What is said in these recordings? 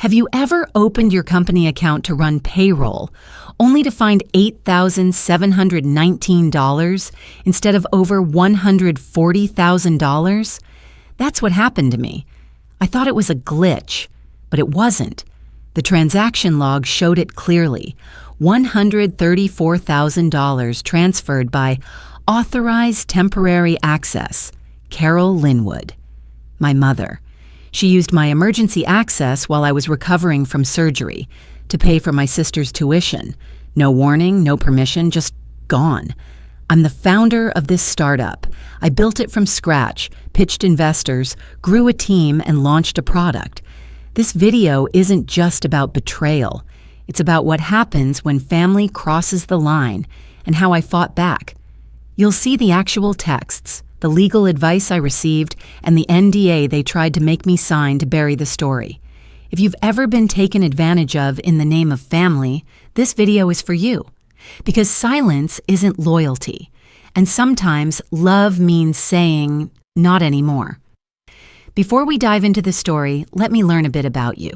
Have you ever opened your company account to run payroll, only to find $8,719 instead of over $140,000? That's what happened to me. I thought it was a glitch, but it wasn't. The transaction log showed it clearly. $134,000 transferred by Authorized Temporary Access, Rachel Linwood, my mother. She used my emergency access while I was recovering from surgery to pay for my sister's tuition. No warning, no permission, just gone. I'm the founder of this startup. I built it from scratch, pitched investors, grew a team, and launched a product. This video isn't just about betrayal. It's about what happens when family crosses the line and how I fought back. You'll see the actual texts, the legal advice I received, and the NDA they tried to make me sign to bury the story. If you've ever been taken advantage of in the name of family, this video is for you. Because silence isn't loyalty, and sometimes love means saying, not anymore. Before we dive into the story, let me learn a bit about you.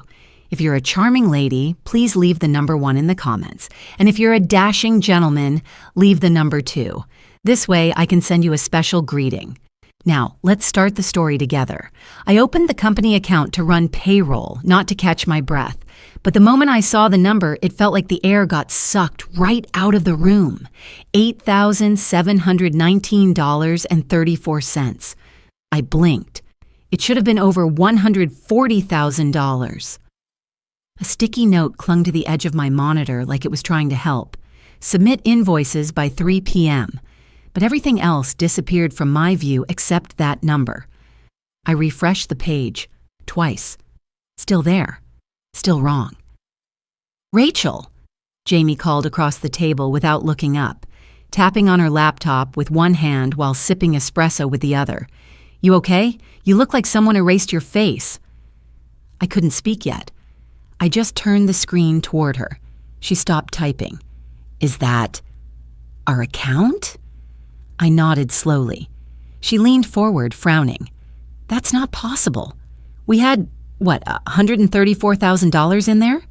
If you're a charming lady, please leave the number 1 in the comments. And if you're a dashing gentleman, leave the number 2. This way, I can send you a special greeting. Now, let's start the story together. I opened the company account to run payroll, not to catch my breath. But the moment I saw the number, it felt like the air got sucked right out of the room. $8,719.34. I blinked. It should have been over $140,000. A sticky note clung to the edge of my monitor like it was trying to help. Submit invoices by 3 p.m. But everything else disappeared from my view except that number. I refreshed the page twice. Still there. Still wrong. Rachel, Jamie called across the table without looking up, tapping on her laptop with one hand while sipping espresso with the other. You okay? You look like someone erased your face. I couldn't speak yet. I just turned the screen toward her. She stopped typing. Is that our account? I nodded slowly. She leaned forward, frowning. That's not possible. We had, $134,000 in there?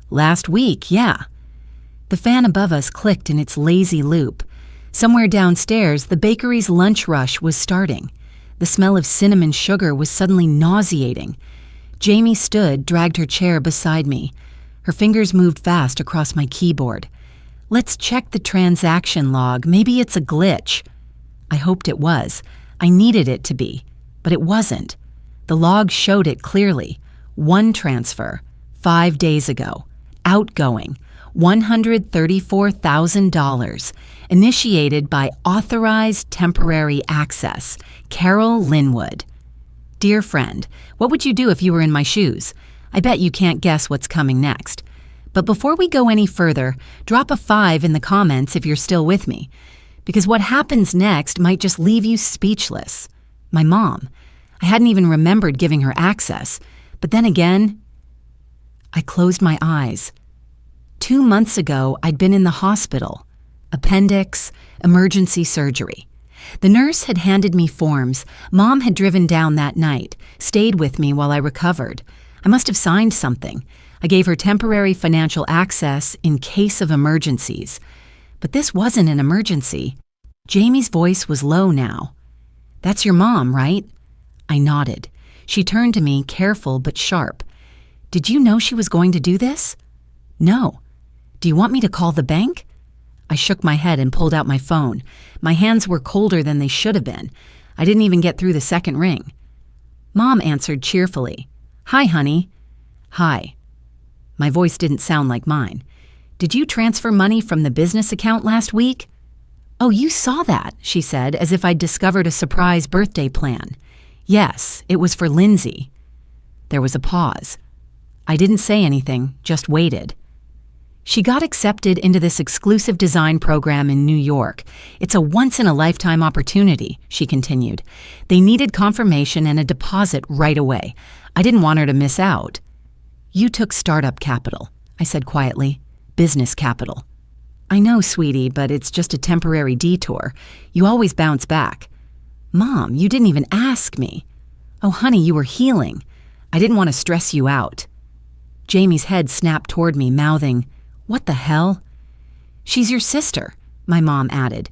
Last week, yeah. The fan above us clicked in its lazy loop. Somewhere downstairs, the bakery's lunch rush was starting. The smell of cinnamon sugar was suddenly nauseating. Jamie stood, dragged her chair beside me. Her fingers moved fast across my keyboard. Let's check the transaction log. Maybe it's a glitch. I hoped it was. I needed it to be. But it wasn't. The log showed it clearly. One transfer, 5 days ago. Outgoing, $134,000. Initiated by Authorized Temporary Access, Rachel Linwood. Dear friend, what would you do if you were in my shoes? I bet you can't guess what's coming next. But before we go any further, drop a 5 in the comments if you're still with me. Because what happens next might just leave you speechless. My mom. I hadn't even remembered giving her access. But then again, I closed my eyes. 2 months ago, I'd been in the hospital. Appendix, emergency surgery. The nurse had handed me forms. Mom had driven down that night, stayed with me while I recovered. I must have signed something. I gave her temporary financial access in case of emergencies. But this wasn't an emergency. Jamie's voice was low now. That's your mom, right? I nodded. She turned to me, careful but sharp. Did you know she was going to do this? No. Do you want me to call the bank? I shook my head and pulled out my phone. My hands were colder than they should have been. I didn't even get through the second ring. Mom answered cheerfully. Hi, honey. Hi. My voice didn't sound like mine. Did you transfer money from the business account last week? Oh, you saw that, she said, as if I'd discovered a surprise birthday plan. Yes, it was for Lindsay. There was a pause. I didn't say anything, just waited. She got accepted into this exclusive design program in New York. It's a once-in-a-lifetime opportunity, she continued. They needed confirmation and a deposit right away. I didn't want her to miss out. You took startup capital, I said quietly. Business capital. I know, sweetie, but it's just a temporary detour. You always bounce back. Mom, you didn't even ask me. Oh, honey, you were healing. I didn't want to stress you out. Jamie's head snapped toward me, mouthing, "What the hell?" "She's your sister," my mom added.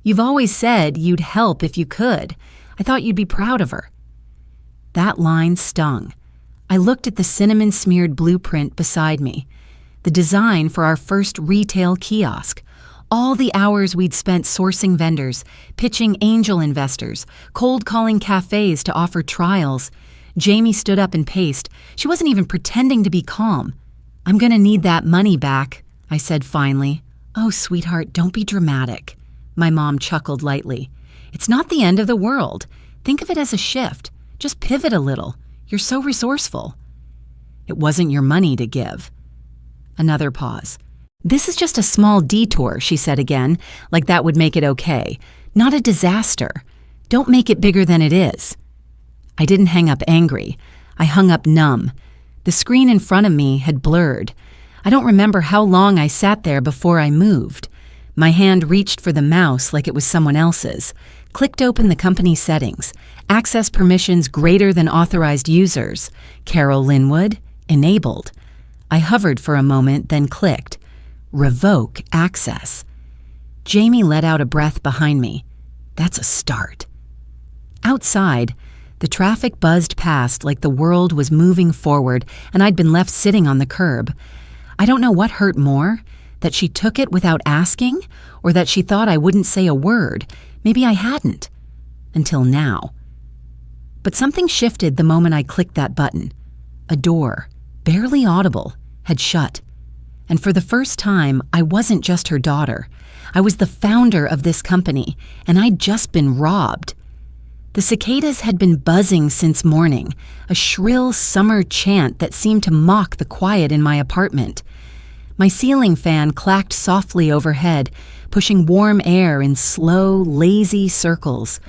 "You've always said you'd help if you could. I thought you'd be proud of her." That line stung. I looked at the cinnamon-smeared blueprint beside me, the design for our first retail kiosk, all the hours we'd spent sourcing vendors, pitching angel investors, cold-calling cafes to offer trials. Jamie stood up and paced. She wasn't even pretending to be calm. "I'm gonna need that money back," I said finally. "Oh, sweetheart, don't be dramatic." My mom chuckled lightly. "It's not the end of the world. Think of it as a shift. Just pivot a little. You're so resourceful." "It wasn't your money to give." Another pause. "This is just a small detour," she said again, like that would make it okay. "Not a disaster. Don't make it bigger than it is." I didn't hang up angry. I hung up numb. The screen in front of me had blurred. I don't remember how long I sat there before I moved. My hand reached for the mouse like it was someone else's, clicked open the company settings, access permissions greater than authorized users, Rachel Linwood, enabled. I hovered for a moment, then clicked, revoke access. Jamie let out a breath behind me. That's a start. Outside, the traffic buzzed past like the world was moving forward and I'd been left sitting on the curb. I don't know what hurt more, that she took it without asking, or that she thought I wouldn't say a word. Maybe I hadn't. Until now. But something shifted the moment I clicked that button. A door, barely audible, had shut. And for the first time, I wasn't just her daughter. I was the founder of this company, and I'd just been robbed. The cicadas had been buzzing since morning, a shrill summer chant that seemed to mock the quiet in my apartment. My ceiling fan clacked softly overhead, pushing warm air in slow, lazy circles.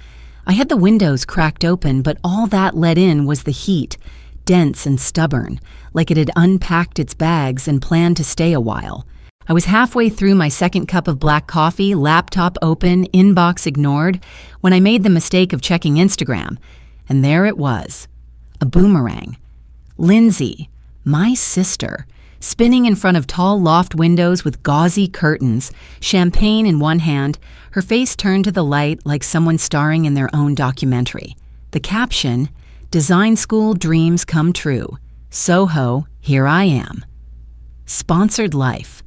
I had the windows cracked open, but all that let in was the heat, dense and stubborn, like it had unpacked its bags and planned to stay a while. I was halfway through my second cup of black coffee, laptop open, inbox ignored, when I made the mistake of checking Instagram. And there it was. A boomerang. Lindsay, my sister, spinning in front of tall loft windows with gauzy curtains, champagne in one hand, her face turned to the light like someone starring in their own documentary. The caption, "Design School Dreams Come True. Soho, here I am." Sponsored life.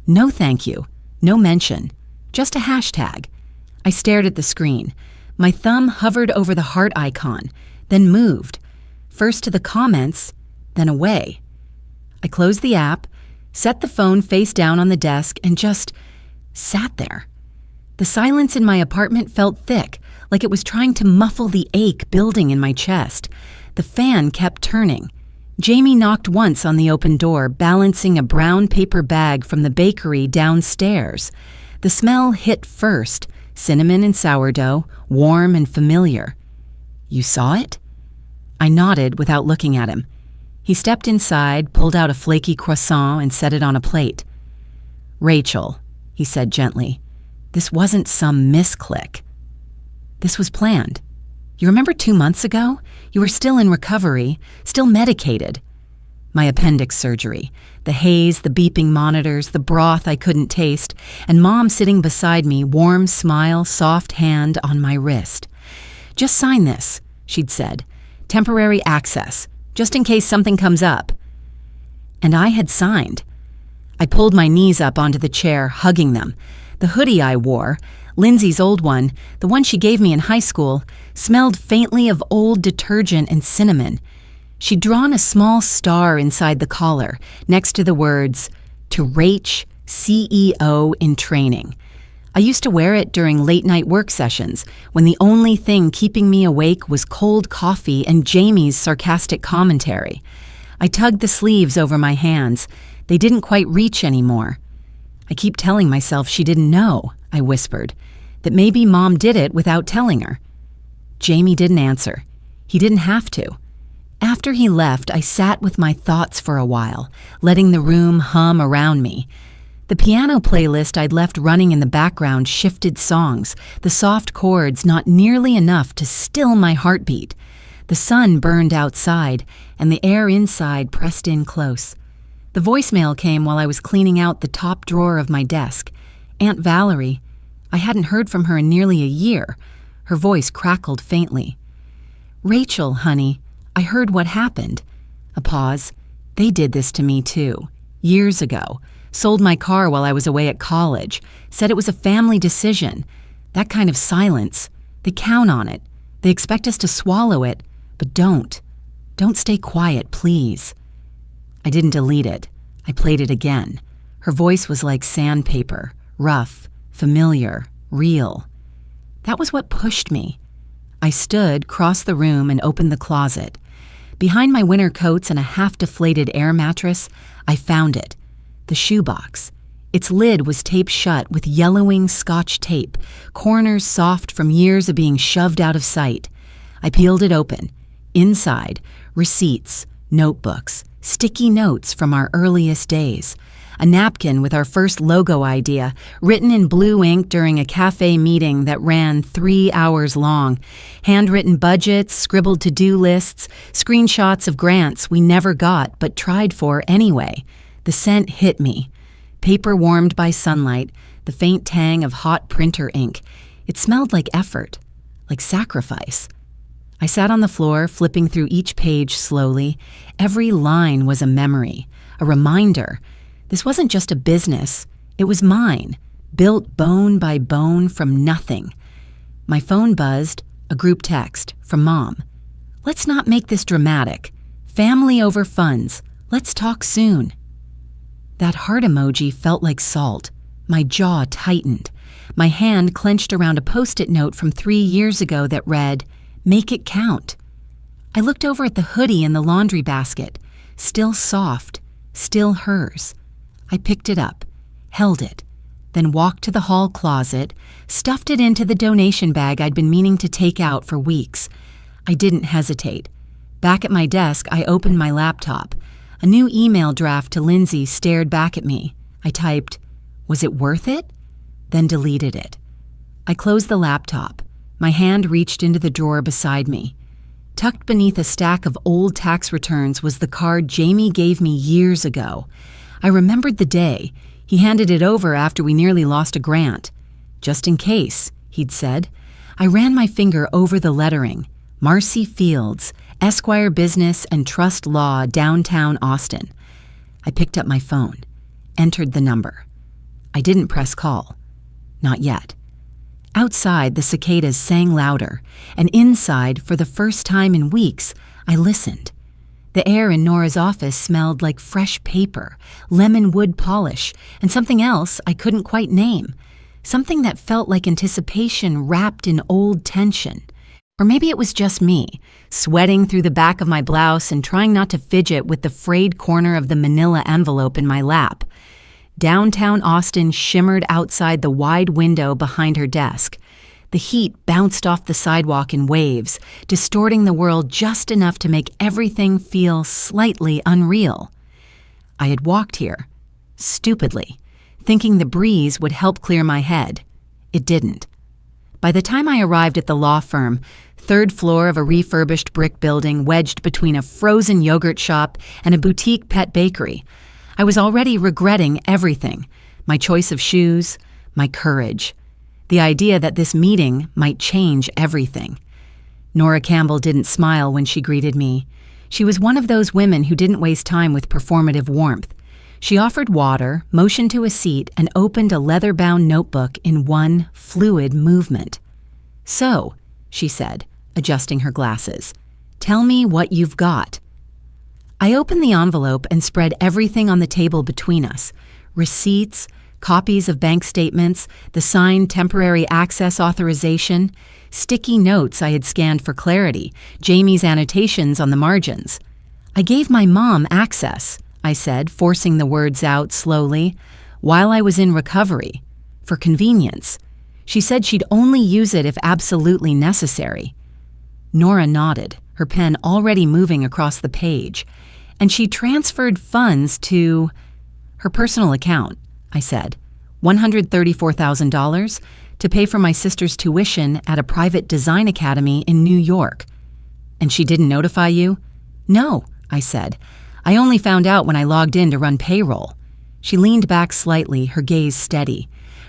No thank you, no mention, just a hashtag. I stared at the screen. My thumb hovered over the heart icon, then moved, first to the comments, then away. I closed the app, set the phone face down on the desk, and just sat there. The silence in my apartment felt thick, like it was trying to muffle the ache building in my chest. The fan kept turning. Jamie knocked once on the open door, balancing a brown paper bag from the bakery downstairs. The smell hit first, cinnamon and sourdough, warm and familiar. "You saw it?" I nodded without looking at him. He stepped inside, pulled out a flaky croissant, and set it on a plate. "Rachel," he said gently, "this wasn't some misclick. This was planned. You remember 2 months ago? You were still in recovery, still medicated. My appendix surgery, the haze, the beeping monitors, the broth I couldn't taste, and Mom sitting beside me, warm smile, soft hand on my wrist. Just sign this, she'd said. Temporary access, just in case something comes up. And I had signed. I pulled my knees up onto the chair, hugging them. The hoodie I wore, Lindsay's old one, the one she gave me in high school, smelled faintly of old detergent and cinnamon. She'd drawn a small star inside the collar, next to the words, "To Rach, CEO in training." I used to wear it during late-night work sessions, when the only thing keeping me awake was cold coffee and Jamie's sarcastic commentary. I tugged the sleeves over my hands. They didn't quite reach anymore. "I keep telling myself she didn't know," I whispered, "that maybe Mom did it without telling her." Jamie didn't answer. He didn't have to. After he left, I sat with my thoughts for a while, letting the room hum around me. The piano playlist I'd left running in the background shifted songs, the soft chords not nearly enough to still my heartbeat. The sun burned outside, and the air inside pressed in close. The voicemail came while I was cleaning out the top drawer of my desk. Aunt Valerie. I hadn't heard from her in nearly a year. Her voice crackled faintly. "Rachel, honey, I heard what happened." A pause. "They did this to me too. Years ago. Sold my car while I was away at college. Said it was a family decision. That kind of silence. They count on it. They expect us to swallow it, but don't. Don't stay quiet, please." I didn't delete it. I played it again. Her voice was like sandpaper, rough, familiar, real. That was what pushed me. I stood, crossed the room, and opened the closet. Behind my winter coats and a half-deflated air mattress, I found it. The shoebox. Its lid was taped shut with yellowing Scotch tape, corners soft from years of being shoved out of sight. I peeled it open. Inside, receipts, notebooks, sticky notes from our earliest days, a napkin with our first logo idea, written in blue ink during a cafe meeting that ran 3 hours long, handwritten budgets, scribbled to-do lists, screenshots of grants we never got but tried for anyway. The scent hit me. Paper warmed by sunlight, the faint tang of hot printer ink. It smelled like effort, like sacrifice. I sat on the floor, flipping through each page slowly. Every line was a memory, a reminder. This wasn't just a business. It was mine, built bone by bone from nothing. My phone buzzed, a group text from Mom. "Let's not make this dramatic. Family over funds. Let's talk soon." That heart emoji felt like salt. My jaw tightened. My hand clenched around a Post-it note from 3 years ago that read, "Make it count." I looked over at the hoodie in the laundry basket, still soft, still hers. I picked it up, held it, then walked to the hall closet, stuffed it into the donation bag I'd been meaning to take out for weeks. I didn't hesitate. Back at my desk, I opened my laptop. A new email draft to Lindsay stared back at me. I typed, "Was it worth it?" Then deleted it. I closed the laptop. My hand reached into the drawer beside me. Tucked beneath a stack of old tax returns was the card Jamie gave me years ago. I remembered the day. He handed it over after we nearly lost a grant. "Just in case," he'd said. I ran my finger over the lettering. Marcy Fields, Esquire Business and Trust Law, downtown Austin. I picked up my phone, entered the number. I didn't press call. Not yet. Outside, the cicadas sang louder, and inside, for the first time in weeks, I listened. The air in Nora's office smelled like fresh paper, lemon wood polish, and something else I couldn't quite name. Something that felt like anticipation wrapped in old tension. Or maybe it was just me, sweating through the back of my blouse and trying not to fidget with the frayed corner of the manila envelope in my lap. Downtown Austin shimmered outside the wide window behind her desk. The heat bounced off the sidewalk in waves, distorting the world just enough to make everything feel slightly unreal. I had walked here, stupidly, thinking the breeze would help clear my head. It didn't. By the time I arrived at the law firm, third floor of a refurbished brick building wedged between a frozen yogurt shop and a boutique pet bakery, I was already regretting everything. My choice of shoes, my courage. The idea that this meeting might change everything. Nora Campbell didn't smile when she greeted me. She was one of those women who didn't waste time with performative warmth. She offered water, motioned to a seat, and opened a leather-bound notebook in one fluid movement. "So," she said, adjusting her glasses, "tell me what you've got." I opened the envelope and spread everything on the table between us. Receipts, copies of bank statements, the signed temporary access authorization, sticky notes I had scanned for clarity, Jamie's annotations on the margins. "I gave my mom access," I said, forcing the words out slowly, "while I was in recovery, for convenience. She said she'd only use it if absolutely necessary." Nora nodded, her pen already moving across the page. "And she transferred funds to her personal account," I said, $134,000 to pay for my sister's tuition at a private design academy in New York. "And she didn't notify you?" "No," I said. I only found out when I logged in to run payroll." She leaned back slightly, her gaze steady.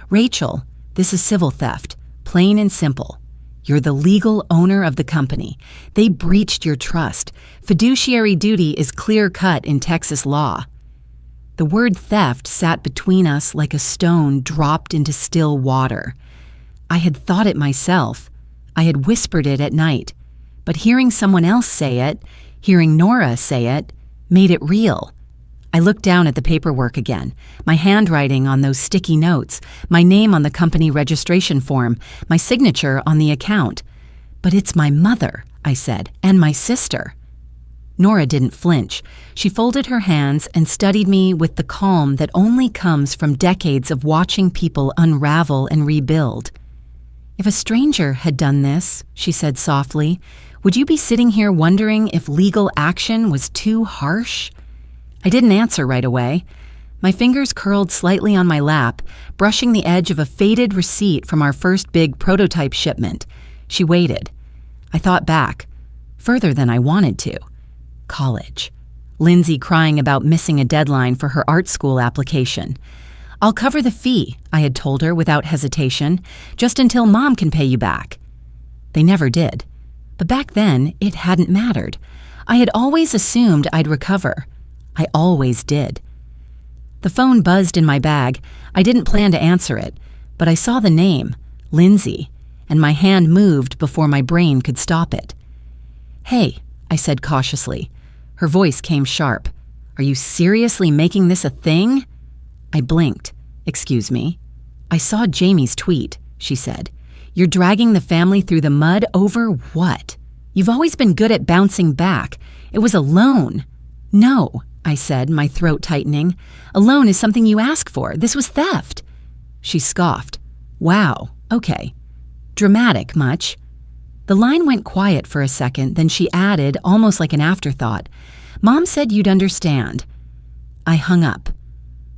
"Rachel, this is civil theft, plain and simple. You're the legal owner of the company. They breached your trust. Fiduciary duty is clear-cut in Texas law." The word theft sat between us like a stone dropped into still water. I had thought it myself. I had whispered it at night. But hearing someone else say it, hearing Nora say it, made it real. I looked down at the paperwork again, my handwriting on those sticky notes, my name on the company registration form, my signature on the account. "But it's my mother," I said, "and my sister." Nora didn't flinch. She folded her hands and studied me with the calm that only comes from decades of watching people unravel and rebuild. "If a stranger had done this," she said softly, "would you be sitting here wondering if legal action was too harsh?" I didn't answer right away. My fingers curled slightly on my lap, brushing the edge of a faded receipt from our first big prototype shipment. She waited. I thought back, further than I wanted to. College. Lindsay crying about missing a deadline for her art school application. "I'll cover the fee," I had told her without hesitation, "just until Mom can pay you back." They never did. But back then, it hadn't mattered. I had always assumed I'd recover. I always did. The phone buzzed in my bag. I didn't plan to answer it, but I saw the name, Lindsay, and my hand moved before my brain could stop it. "Hey," I said cautiously. Her voice came sharp. "Are you seriously making this a thing?" I blinked. "Excuse me." "I saw Jamie's tweet," she said. "You're dragging the family through the mud over what? You've always been good at bouncing back. It was a loan." "No," I said, my throat tightening. "A loan is something you ask for. This was theft." She scoffed. "Wow, okay. Dramatic, much?" The line went quiet for a second, then she added, almost like an afterthought, "Mom said you'd understand." I hung up.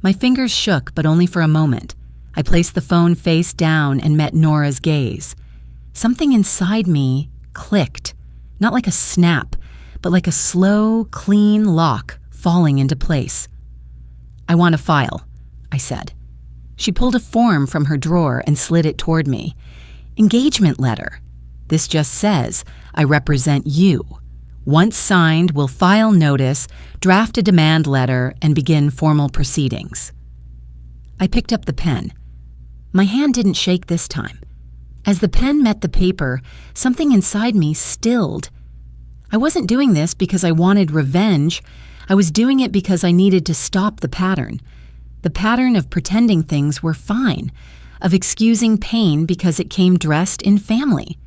My fingers shook, but only for a moment. I placed the phone face down and met Nora's gaze. Something inside me clicked, not like a snap, but like a slow, clean lock falling into place. "I want a file," I said. She pulled a form from her drawer and slid it toward me. "Engagement letter. This just says, I represent you. Once signed, we'll file notice, draft a demand letter, and begin formal proceedings." I picked up the pen. My hand didn't shake this time. As the pen met the paper, something inside me stilled. I wasn't doing this because I wanted revenge. I was doing it because I needed to stop the pattern of pretending things were fine, of excusing pain because it came dressed in family.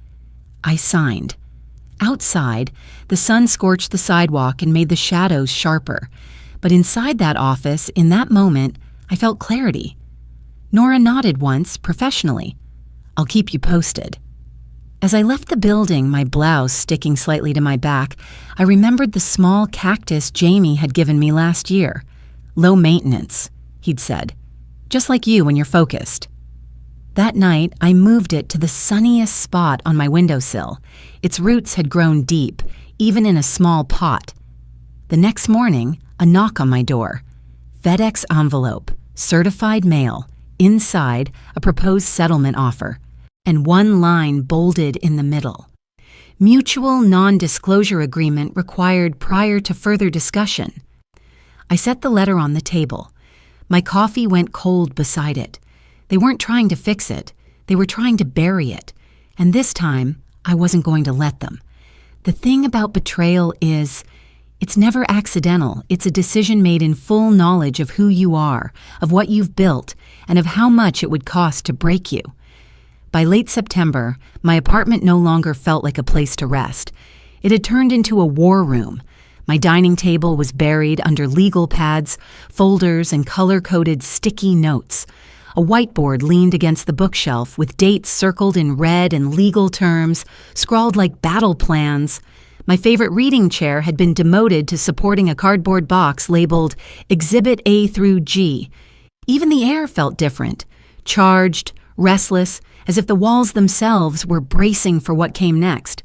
I signed. Outside, the sun scorched the sidewalk and made the shadows sharper. But inside that office, in that moment, I felt clarity. Nora nodded once, professionally. "I'll keep you posted." As I left the building, my blouse sticking slightly to my back, I remembered the small cactus Jamie had given me last year. "Low maintenance," he'd said. "Just like you when you're focused." That night, I moved it to the sunniest spot on my windowsill. Its roots had grown deep, even in a small pot. The next morning, a knock on my door. FedEx envelope, certified mail, inside a proposed settlement offer, and one line bolded in the middle. Mutual non-disclosure agreement required prior to further discussion. I set the letter on the table. My coffee went cold beside it. They weren't trying to fix it. They were trying to bury it. And this time, I wasn't going to let them. The thing about betrayal is, it's never accidental. It's a decision made in full knowledge of who you are, of what you've built, and of how much it would cost to break you. By late September, my apartment no longer felt like a place to rest. It had turned into a war room. My dining table was buried under legal pads, folders, and color-coded sticky notes. A whiteboard leaned against the bookshelf with dates circled in red and legal terms, scrawled like battle plans. My favorite reading chair had been demoted to supporting a cardboard box labeled Exhibit A through G. Even the air felt different, charged, restless, as if the walls themselves were bracing for what came next.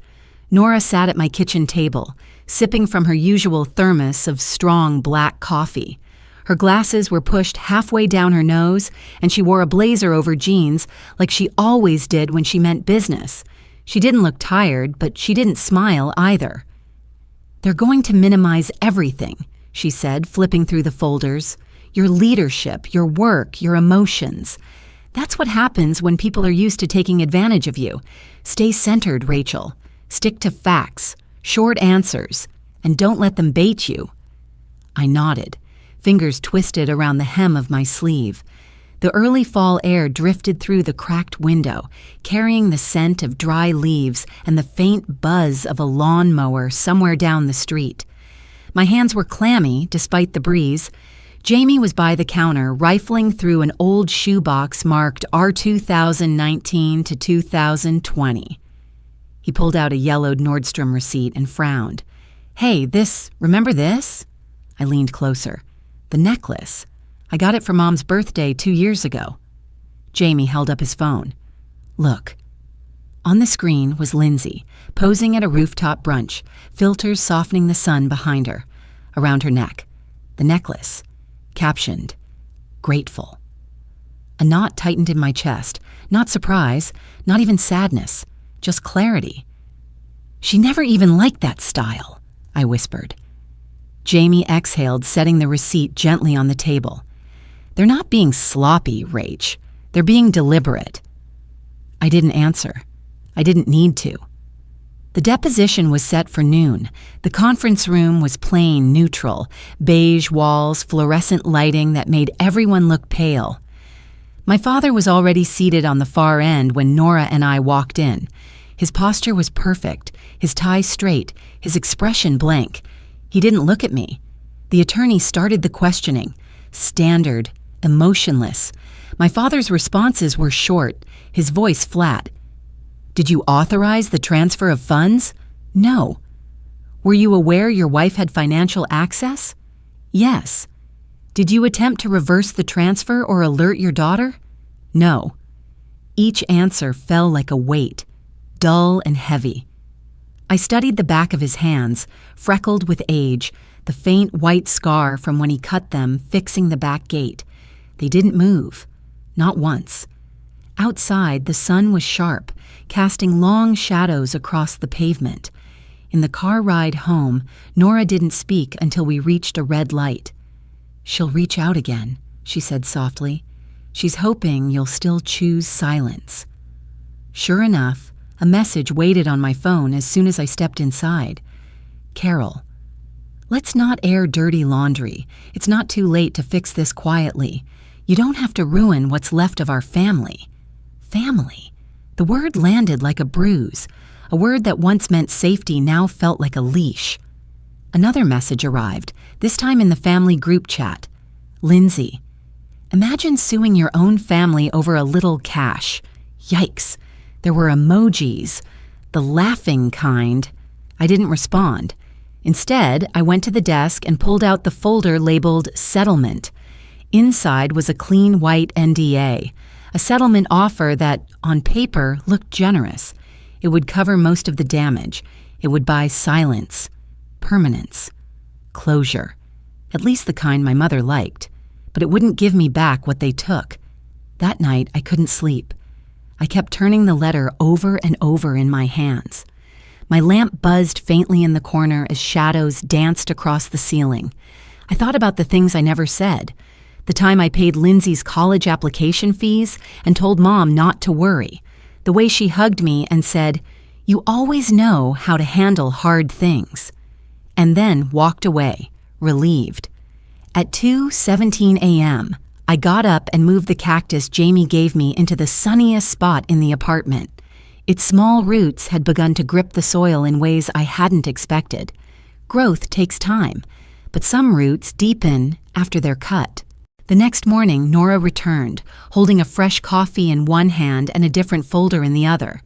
Nora sat at my kitchen table, sipping from her usual thermos of strong black coffee. Her glasses were pushed halfway down her nose, and she wore a blazer over jeans like she always did when she meant business. She didn't look tired, but she didn't smile either. "They're going to minimize everything," she said, flipping through the folders. "Your leadership, your work, your emotions. That's what happens when people are used to taking advantage of you. Stay centered, Rachel. Stick to facts, short answers, and don't let them bait you." I nodded, fingers twisted around the hem of my sleeve. The early fall air drifted through the cracked window, carrying the scent of dry leaves and the faint buzz of a lawnmower somewhere down the street. My hands were clammy, despite the breeze. Jamie was by the counter, rifling through an old shoebox marked R2019 to 2020. He pulled out a yellowed Nordstrom receipt and frowned. "Hey, remember this?" I leaned closer. "The necklace. I got it for Mom's birthday 2 years ago." Jamie held up his phone. "Look." On the screen was Lindsay, posing at a rooftop brunch, filters softening the sun behind her. Around her neck, the necklace, captioned, "Grateful." A knot tightened in my chest, not surprise, not even sadness, just clarity. "She never even liked that style," I whispered. Jamie exhaled, setting the receipt gently on the table. "They're not being sloppy, Rach. They're being deliberate." I didn't answer. I didn't need to. The deposition was set for noon. The conference room was plain neutral, beige walls, fluorescent lighting that made everyone look pale. My father was already seated on the far end when Nora and I walked in. His posture was perfect, his tie straight, his expression blank. He didn't look at me. The attorney started the questioning. Standard, emotionless. My father's responses were short, his voice flat. "Did you authorize the transfer of funds?" "No." "Were you aware your wife had financial access?" "Yes." "Did you attempt to reverse the transfer or alert your daughter?" "No." Each answer fell like a weight, dull and heavy. I studied the back of his hands, freckled with age, the faint white scar from when he cut them fixing the back gate. They didn't move, not once. Outside, the sun was sharp, casting long shadows across the pavement. In the car ride home, Nora didn't speak until we reached a red light. "She'll reach out again," she said softly. "She's hoping you'll still choose silence." Sure enough, a message waited on my phone as soon as I stepped inside. "Carol, let's not air dirty laundry. It's not too late to fix this quietly. You don't have to ruin what's left of our family." Family. The word landed like a bruise. A word that once meant safety now felt like a leash. Another message arrived, this time in the family group chat. "Lindsay, imagine suing your own family over a little cash." Yikes. There were emojis. The laughing kind. I didn't respond. Instead, I went to the desk and pulled out the folder labeled Settlement. Inside was a clean white NDA, a settlement offer that, on paper, looked generous. It would cover most of the damage. It would buy silence, permanence, closure, at least the kind my mother liked. But it wouldn't give me back what they took. That night, I couldn't sleep. I kept turning the letter over and over in my hands. My lamp buzzed faintly in the corner as shadows danced across the ceiling. I thought about the things I never said. The time I paid Lindsay's college application fees and told Mom not to worry. The way she hugged me and said, "You always know how to handle hard things." And then walked away, relieved. At 2:17 a.m., I got up and moved the cactus Jamie gave me into the sunniest spot in the apartment. Its small roots had begun to grip the soil in ways I hadn't expected. Growth takes time, but some roots deepen after they're cut. The next morning, Nora returned, holding a fresh coffee in one hand and a different folder in the other.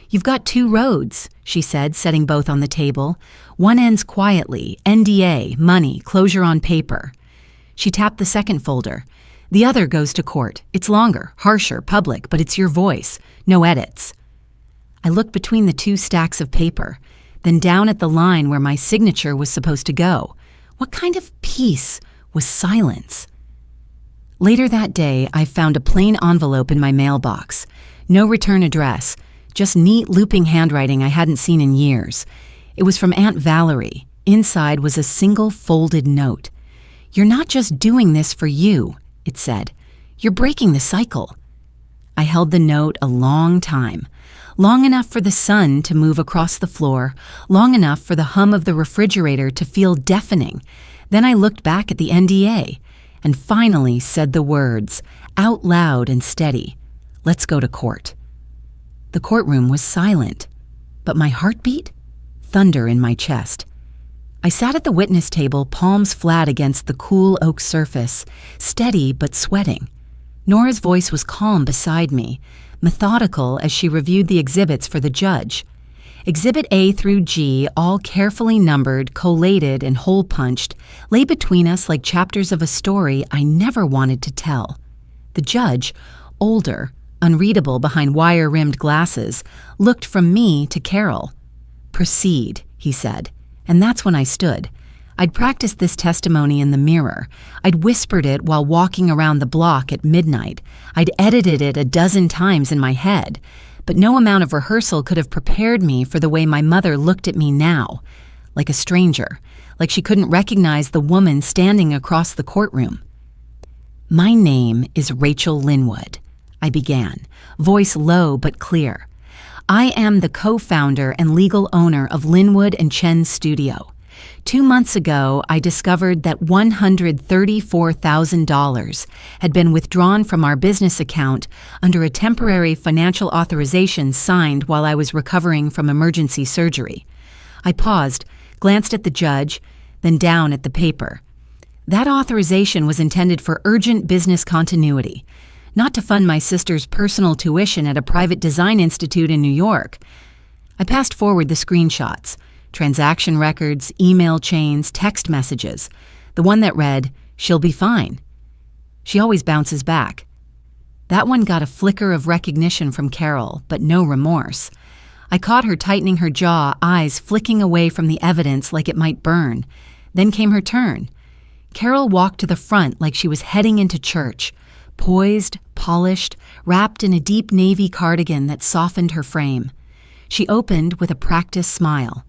"You've got 2 roads," she said, setting both on the table. "One ends quietly, NDA, money, closure on paper." She tapped the second folder. "The other goes to court. It's longer, harsher, public, but it's your voice. No edits." I looked between the 2 stacks of paper. then down at the line where my signature was supposed to go. What kind of peace was silence? Later that day, I found a plain envelope in my mailbox. No return address, just neat looping handwriting I hadn't seen in years. It was from Aunt Valerie. Inside was a single folded note. "You're not just doing this for you," it said. "You're breaking the cycle." I held the note a long time. Long enough for the sun to move across the floor, long enough for the hum of the refrigerator to feel deafening. Then I looked back at the NDA and finally said the words, out loud and steady, "Let's go to court." The courtroom was silent, but my heartbeat? Thunder in my chest. I sat at the witness table, palms flat against the cool oak surface, steady but sweating. Nora's voice was calm beside me, methodical as she reviewed the exhibits for the judge. Exhibit A through G, all carefully numbered, collated, and hole-punched, lay between us like chapters of a story I never wanted to tell. The judge, older, unreadable behind wire-rimmed glasses, looked from me to Carol. "Proceed," he said, and that's when I stood. I'd practiced this testimony in the mirror. I'd whispered it while walking around the block at midnight. I'd edited it a dozen times in my head. But no amount of rehearsal could have prepared me for the way my mother looked at me now, like a stranger, like she couldn't recognize the woman standing across the courtroom. "My name is Rachel Linwood," I began, voice low but clear. "I am the co-founder and legal owner of Linwood & Chen's studio. 2 months ago, I discovered that $134,000 had been withdrawn from our business account under a temporary financial authorization signed while I was recovering from emergency surgery." I paused, glanced at the judge, then down at the paper. That authorization was intended for urgent business continuity, not to fund my sister's personal tuition at a private design institute in New York. I passed forward the screenshots. Transaction records, email chains, text messages. The one that read, "She'll be fine." She always bounces back. That one got a flicker of recognition from Carol, but no remorse. I caught her tightening her jaw, eyes flicking away from the evidence like it might burn. Then came her turn. Carol walked to the front like she was heading into church, poised, polished, wrapped in a deep navy cardigan that softened her frame. She opened with a practiced smile.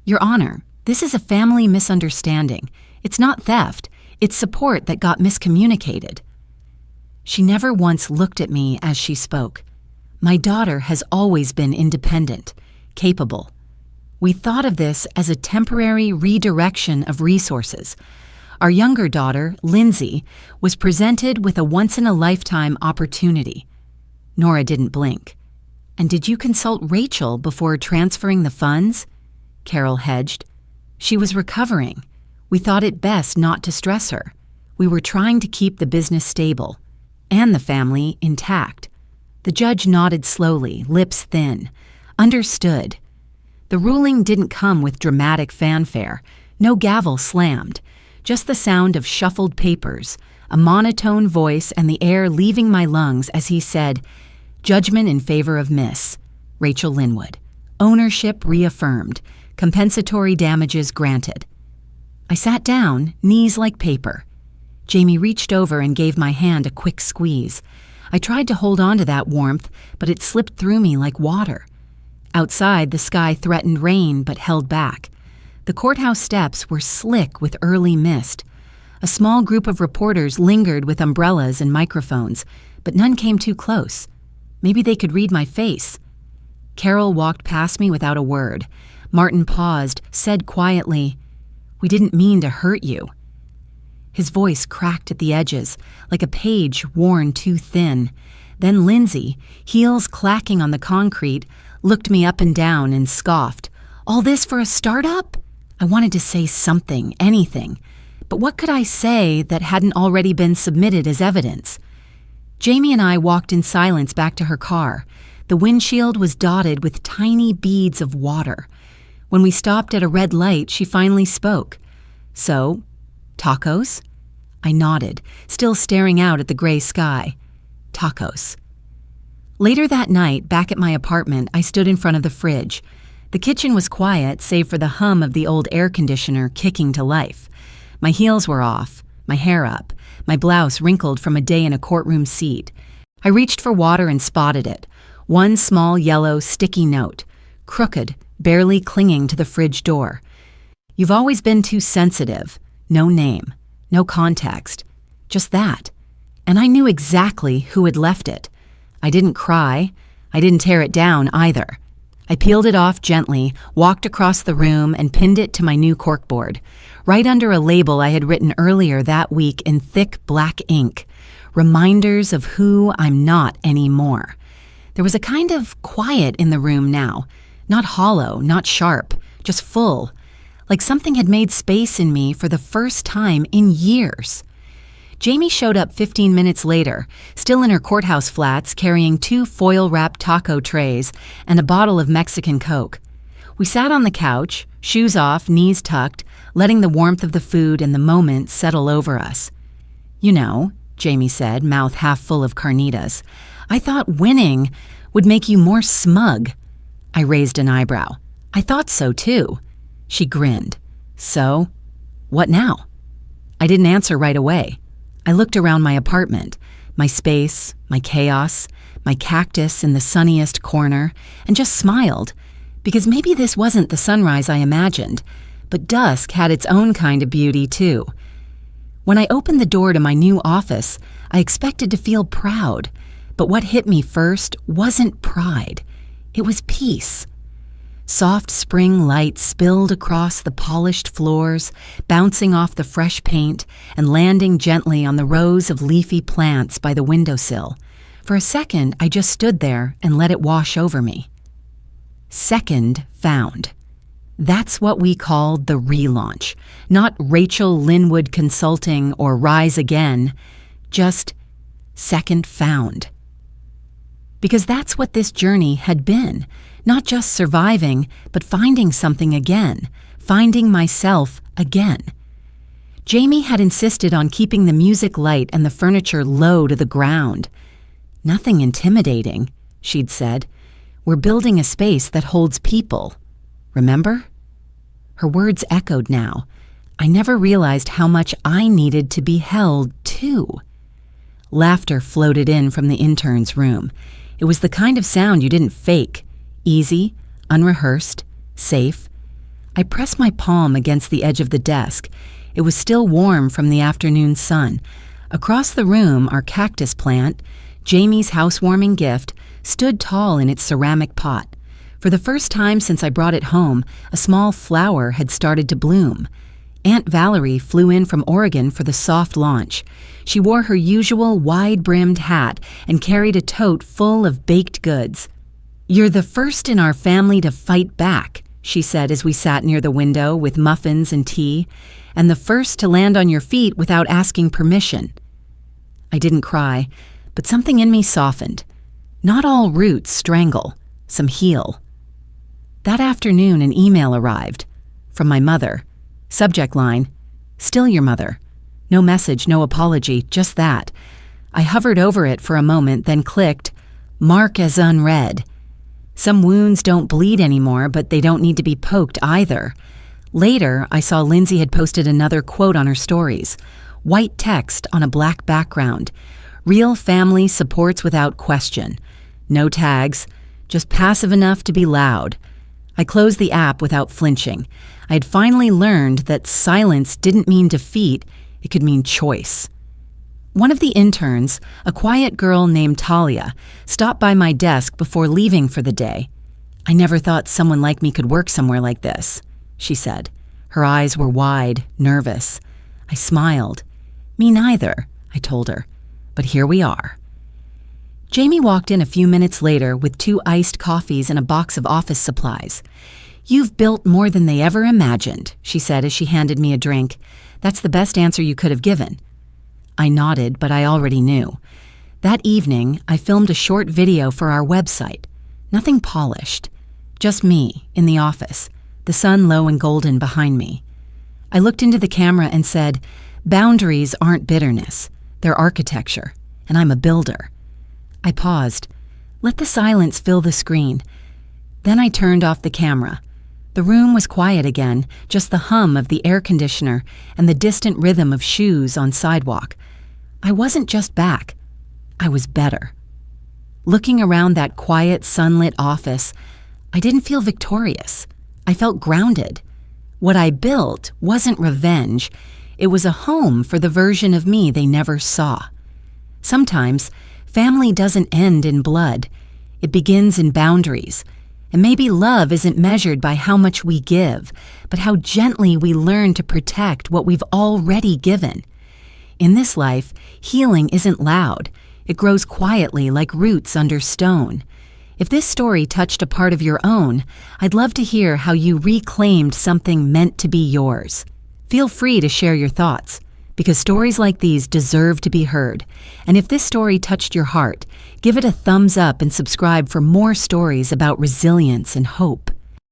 "Your Honor, this is a family misunderstanding. It's not theft. It's support that got miscommunicated." She never once looked at me as she spoke. My daughter has always been independent, capable. We thought of this as a temporary redirection of resources. Our younger daughter, Lindsay, was presented with a once-in-a-lifetime opportunity. Nora didn't blink. "And did you consult Rachel before transferring the funds?" Carol hedged. "She was recovering. We thought it best not to stress her. We were trying to keep the business stable and the family intact." The judge nodded slowly, lips thin. Understood. The ruling didn't come with dramatic fanfare. No gavel slammed. Just the sound of shuffled papers, a monotone voice, and the air leaving my lungs as he said, "Judgment in favor of Miss Rachel Linwood. Ownership reaffirmed. Compensatory damages granted." I sat down, knees like paper. Jamie reached over and gave my hand a quick squeeze. I tried to hold on to that warmth, but it slipped through me like water. Outside, the sky threatened rain, but held back. The courthouse steps were slick with early mist. A small group of reporters lingered with umbrellas and microphones, but none came too close. Maybe they could read my face. Carol walked past me without a word. Martin paused, said quietly, "We didn't mean to hurt you." His voice cracked at the edges, like a page worn too thin. Then Lindsay, heels clacking on the concrete, looked me up and down and scoffed. "All this for a startup?" I wanted to say something, anything. But what could I say that hadn't already been submitted as evidence? Jamie and I walked in silence back to her car. The windshield was dotted with tiny beads of water. When we stopped at a red light, she finally spoke. "So, tacos?" I nodded, still staring out at the gray sky. "Tacos." Later that night, back at my apartment, I stood in front of the fridge. The kitchen was quiet, save for the hum of the old air conditioner kicking to life. My heels were off, my hair up, my blouse wrinkled from a day in a courtroom seat. I reached for water and spotted it. One small yellow sticky note, crooked, barely clinging to the fridge door. "You've always been too sensitive." No name, no context, just that. And I knew exactly who had left it. I didn't cry. I didn't tear it down either. I peeled it off gently, walked across the room, and pinned it to my new corkboard, right under a label I had written earlier that week in thick black ink. Reminders of who I'm not anymore. There was a kind of quiet in the room now. Not hollow, not sharp, just full. Like something had made space in me for the first time in years. Jamie showed up 15 minutes later, still in her courthouse flats, carrying 2 foil-wrapped taco trays and a bottle of Mexican Coke. We sat on the couch, shoes off, knees tucked, letting the warmth of the food and the moment settle over us. "You know," Jamie said, mouth half full of carnitas, "I thought winning would make you more smug." I raised an eyebrow. "I thought so, too." She grinned. "So, what now?" I didn't answer right away. I looked around my apartment, my space, my chaos, my cactus in the sunniest corner, and just smiled, because maybe this wasn't the sunrise I imagined, but dusk had its own kind of beauty, too. When I opened the door to my new office, I expected to feel proud, but what hit me first wasn't pride. It was peace. Soft spring light spilled across the polished floors, bouncing off the fresh paint and landing gently on the rows of leafy plants by the windowsill. For a second, I just stood there and let it wash over me. Second found. That's what we called the relaunch. Not Rachel Linwood Consulting or Rise Again, just second found. Because that's what this journey had been. Not just surviving, but finding something again, finding myself again. Jamie had insisted on keeping the music light and the furniture low to the ground. "Nothing intimidating," she'd said. "We're building a space that holds people. Remember?" Her words echoed now. I never realized how much I needed to be held, too. Laughter floated in from the intern's room. It was the kind of sound you didn't fake. Easy, unrehearsed, safe. I pressed my palm against the edge of the desk. It was still warm from the afternoon sun. Across the room, our cactus plant, Jamie's housewarming gift, stood tall in its ceramic pot. For the first time since I brought it home, a small flower had started to bloom. Aunt Valerie flew in from Oregon for the soft launch. She wore her usual wide-brimmed hat and carried a tote full of baked goods. "You're the first in our family to fight back," she said as we sat near the window with muffins and tea, "and the first to land on your feet without asking permission." I didn't cry, but something in me softened. Not all roots strangle, some heal. That afternoon, an email arrived from my mother. Subject line, "Still your mother." No message, no apology, just that. I hovered over it for a moment, then clicked, "Mark as unread." Some wounds don't bleed anymore, but they don't need to be poked either. Later, I saw Lindsay had posted another quote on her stories. White text on a black background. "Real family supports without question." No tags, just passive enough to be loud. I closed the app without flinching. I had finally learned that silence didn't mean defeat, it could mean choice. One of the interns, a quiet girl named Talia, stopped by my desk before leaving for the day. "I never thought someone like me could work somewhere like this," she said. Her eyes were wide, nervous. I smiled. "Me neither," I told her. "But here we are." Jamie walked in a few minutes later with 2 iced coffees and a box of office supplies. "You've built more than they ever imagined," she said as she handed me a drink. "That's the best answer you could have given." I nodded, but I already knew. That evening, I filmed a short video for our website. Nothing polished. Just me, in the office, the sun low and golden behind me. I looked into the camera and said, "Boundaries aren't bitterness. They're architecture, and I'm a builder." I paused. Let the silence fill the screen. Then I turned off the camera. The room was quiet again, just the hum of the air conditioner and the distant rhythm of shoes on sidewalk. I wasn't just back. I was better. Looking around that quiet, sunlit office, I didn't feel victorious. I felt grounded. What I built wasn't revenge. It was a home for the version of me they never saw. Sometimes, family doesn't end in blood. It begins in boundaries. And maybe love isn't measured by how much we give, but how gently we learn to protect what we've already given. In this life, healing isn't loud. It grows quietly like roots under stone. If this story touched a part of your own, I'd love to hear how you reclaimed something meant to be yours. Feel free to share your thoughts, because stories like these deserve to be heard. And if this story touched your heart, give it a thumbs up and subscribe for more stories about resilience and hope.